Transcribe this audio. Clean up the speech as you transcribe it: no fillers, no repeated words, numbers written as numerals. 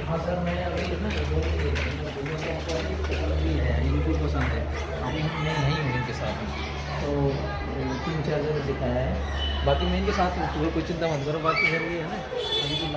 हाँ सर, मैं अभी ना दोनों ही देख रही हूँ, दोनों का मतलब पसंद भी है, इनको भी पसंद है। अभी मैं नहीं हूँ इनके साथ में, तो 3-4 जगह दिखाया है। बाकी मैं इनके साथ हूँ, कोई चिंता मत करो। बाकी सर ये है ना, अभी जो